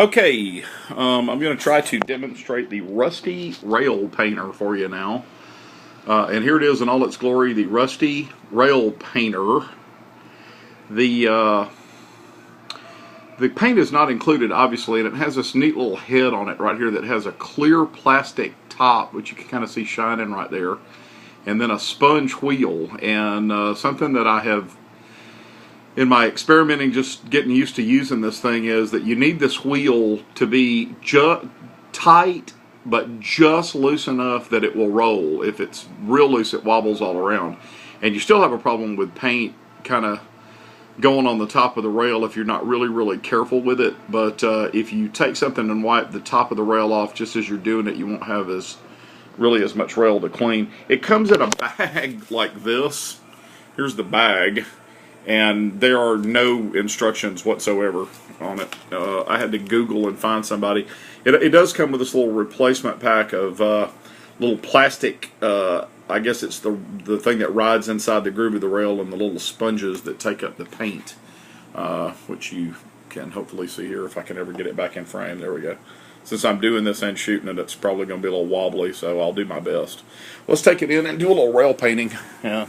Okay, I'm going to try to demonstrate the Rusty Rail Painter for you now. And here it is in all its glory, the Rusty Rail Painter. The paint is not included, obviously, and it has this neat little head on it right here that has a clear plastic top, which you can kind of see shining right there, and then a sponge wheel. And something that I have, in my experimenting, just getting used to using this thing, is that you need this wheel to be tight, but just loose enough that it will roll. If it's real loose, it wobbles all around. And you still have a problem with paint kind of going on the top of the rail if you're not really careful with it. But if you take something and wipe the top of the rail off just as you're doing it, you won't have as much rail to clean. It comes in a bag like this. Here's the bag, and there are no instructions whatsoever on it. I had to Google and find somebody. It does come with this little replacement pack of little plastic, I guess it's the thing that rides inside the groove of the rail, and the little sponges that take up the paint, which you can hopefully see here if I can ever get it back in frame. There we go. Since I'm doing this and shooting it, it's probably going to be a little wobbly, so I'll do my best. Let's take it in and do a little rail painting. Yeah.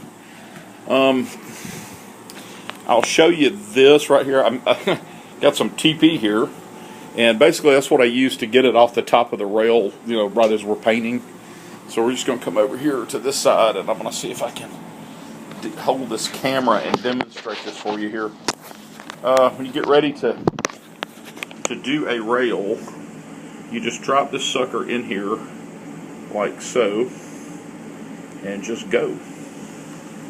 I'll show you this right here. I got some TP here, and basically that's what I use to get it off the top of the rail, you know, right as we're painting. So we're just going to come over here to this side, and I'm going to see if I can hold this camera and demonstrate this for you here. When you get ready to do a rail, you just drop this sucker in here like so, and just go.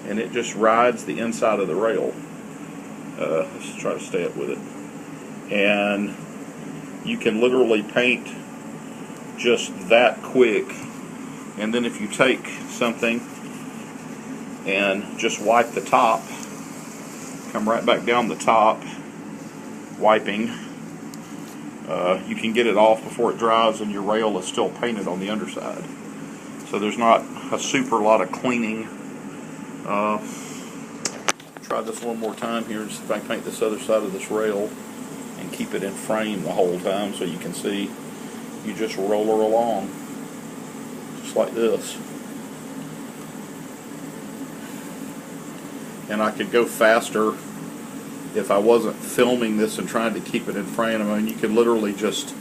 And it just rides the inside of the rail. Let's try to stay up with it. And you can literally paint just that quick. And then if you take something and just wipe the top, come right back down the top, wiping, you can get it off before it dries, and your rail is still painted on the underside. So there's not a super lot of cleaning. Try this one more time here, just if I can paint this other side of this rail and keep it in frame the whole time so you can see. You just roll her along, just like this. And I could go faster if I wasn't filming this and trying to keep it in frame. I mean, you could literally just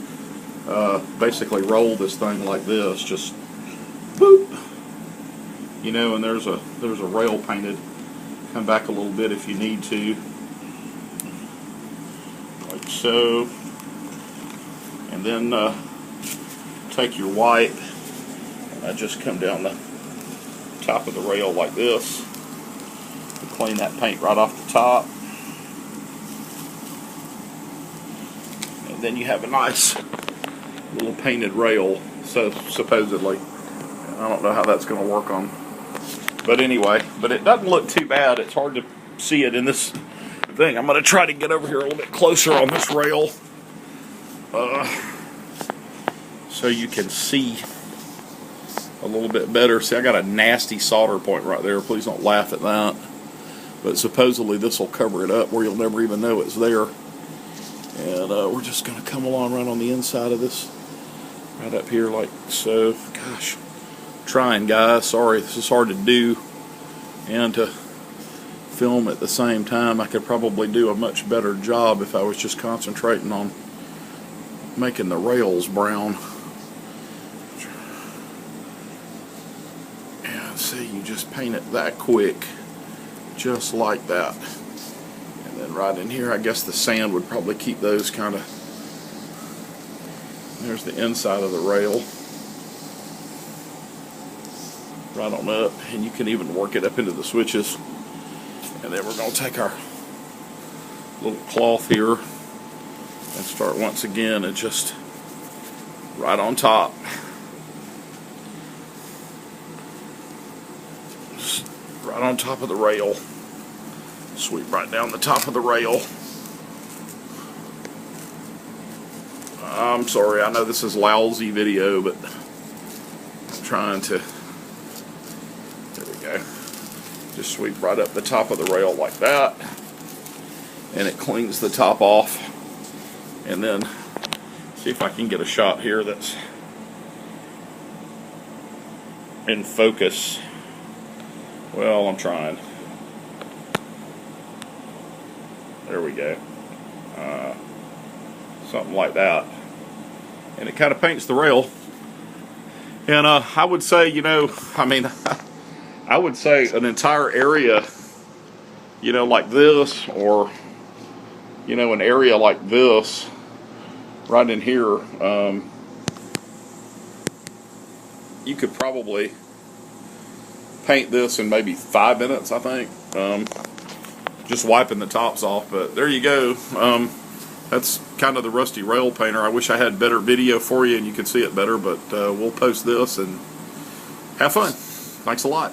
basically roll this thing like this, just boop, you know, and there's a rail painted. Come back a little bit if you need to, like so, and then take your wipe, and I just come down the top of the rail like this to clean that paint right off the top, and then you have a nice little painted rail. So supposedly, I don't know how that's going to work on. But anyway, but it doesn't look too bad. It's hard to see it in this thing. I'm going to try to get over here a little bit closer on this rail so you can see a little bit better. See, I got a nasty solder point right there. Please don't laugh at that. But supposedly this will cover it up where you'll never even know it's there. And we're just going to come along right on the inside of this, right up here like so. Gosh. Trying, guys, sorry, this is hard to do and to film at the same time. I could probably do a much better job if I was just concentrating on making the rails brown. And see, you just paint it that quick, just like that. And then right in here, I guess the sand would probably keep those kind of. There's the inside of the rail. Right on up, and you can even work it up into the switches. And then we're going to take our little cloth here and start once again and just right on top. Just right on top of the rail. Sweep right down the top of the rail. I'm sorry, I know this is lousy video, but I'm trying to. Just sweep right up the top of the rail like that, and it cleans the top off. And then See if I can get a shot here that's in focus. Well, I'm trying. There we go. Something like that. And it kind of paints the rail. And I would say, you know, I mean, I would say an entire area, you know, like this, or, you know, an area like this, right in here, you could probably paint this in maybe 5 minutes, I think. Just wiping the tops off, but there you go. That's kind of the Rusty Rail Painter. I wish I had better video for you and you could see it better, but we'll post this and have fun. Thanks a lot.